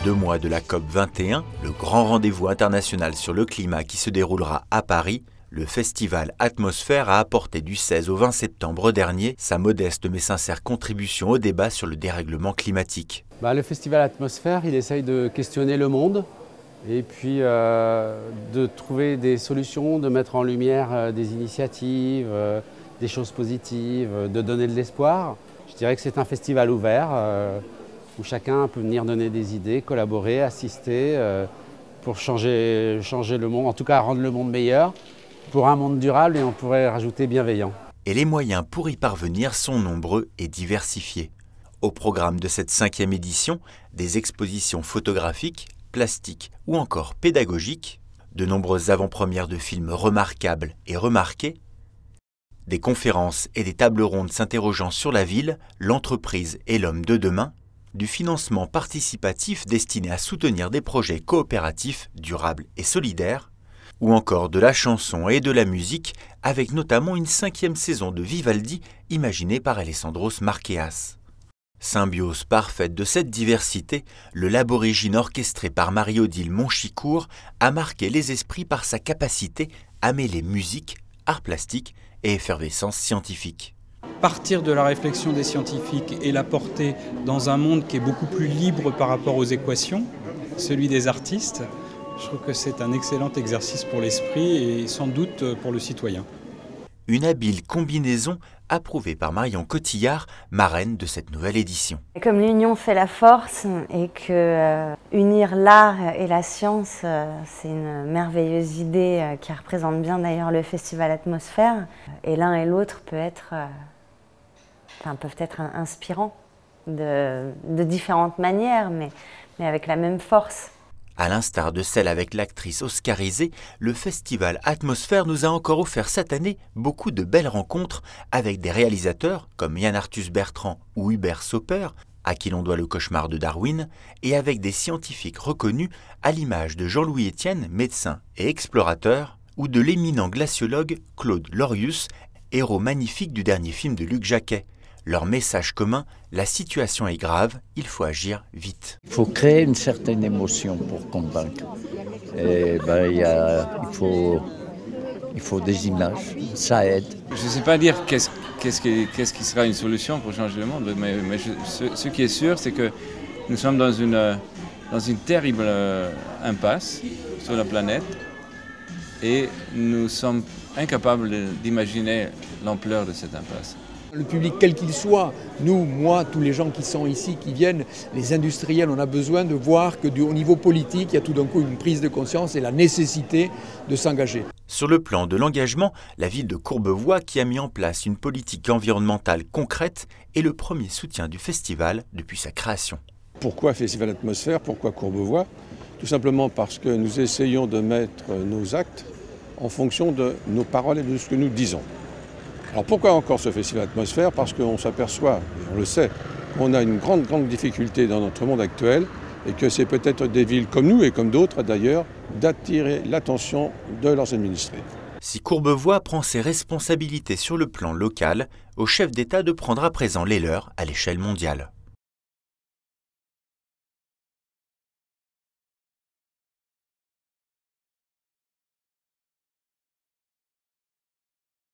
2 mois de la COP 21, le grand rendez-vous international sur le climat qui se déroulera à Paris, le festival Atmosphère a apporté du 16 au 20 septembre dernier sa modeste mais sincère contribution au débat sur le dérèglement climatique. Le festival Atmosphère, il essaye de questionner le monde et puis de trouver des solutions, de mettre en lumière des initiatives, des choses positives, de donner de l'espoir. Je dirais que c'est un festival ouvert où chacun peut venir donner des idées, collaborer, assister pour changer le monde, en tout cas rendre le monde meilleur, pour un monde durable et on pourrait rajouter bienveillant. Et les moyens pour y parvenir sont nombreux et diversifiés. Au programme de cette 5e édition, des expositions photographiques, plastiques ou encore pédagogiques, de nombreuses avant-premières de films remarquables et remarqués, des conférences et des tables rondes s'interrogeant sur la ville, l'entreprise et l'homme de demain, du financement participatif destiné à soutenir des projets coopératifs, durables et solidaires, ou encore de la chanson et de la musique, avec notamment une 5e saison de Vivaldi imaginée par Alessandros Marqueas. Symbiose parfaite de cette diversité, le Laborigine orchestré par Marie-Odile Monchicourt a marqué les esprits par sa capacité à mêler musique, art plastique et effervescence scientifique. Partir de la réflexion des scientifiques et la porter dans un monde qui est beaucoup plus libre par rapport aux équations, celui des artistes, je trouve que c'est un excellent exercice pour l'esprit et sans doute pour le citoyen. Une habile combinaison approuvée par Marion Cotillard, marraine de cette nouvelle édition. Comme l'union fait la force et que unir l'art et la science, c'est une merveilleuse idée qui représente bien d'ailleurs le festival Atmosphère. Et l'un et l'autre peuvent être inspirants de différentes manières, mais avec la même force. À l'instar de celle avec l'actrice oscarisée, le festival Atmosphère nous a encore offert cette année beaucoup de belles rencontres avec des réalisateurs comme Yann Arthus Bertrand ou Hubert Sauper, à qui l'on doit le cauchemar de Darwin, et avec des scientifiques reconnus à l'image de Jean-Louis Etienne, médecin et explorateur, ou de l'éminent glaciologue Claude Lorius, héros magnifique du dernier film de Luc Jacquet. Leur message commun, la situation est grave, il faut agir vite. Il faut créer une certaine émotion pour convaincre. Et il faut des images, ça aide. Je ne sais pas dire qu'est-ce qui sera une solution pour changer le monde, mais ce qui est sûr, c'est que nous sommes dans une terrible impasse sur la planète et nous sommes incapables d'imaginer l'ampleur de cette impasse. Le public, quel qu'il soit, nous, moi, tous les gens qui sont ici, qui viennent, les industriels, on a besoin de voir qu'au niveau politique, il y a tout d'un coup une prise de conscience et la nécessité de s'engager. Sur le plan de l'engagement, la ville de Courbevoie, qui a mis en place une politique environnementale concrète, est le premier soutien du festival depuis sa création. Pourquoi Festival Atmosphère? Pourquoi Courbevoie? Tout simplement parce que nous essayons de mettre nos actes en fonction de nos paroles et de ce que nous disons. Alors pourquoi encore ce festival Atmosphère? Parce qu'on s'aperçoit, et on le sait, qu'on a une grande difficulté dans notre monde actuel et que c'est peut-être des villes comme nous et comme d'autres d'ailleurs d'attirer l'attention de leurs administrés. Si Courbevoie prend ses responsabilités sur le plan local, au chef d'État de prendre à présent les leurs à l'échelle mondiale.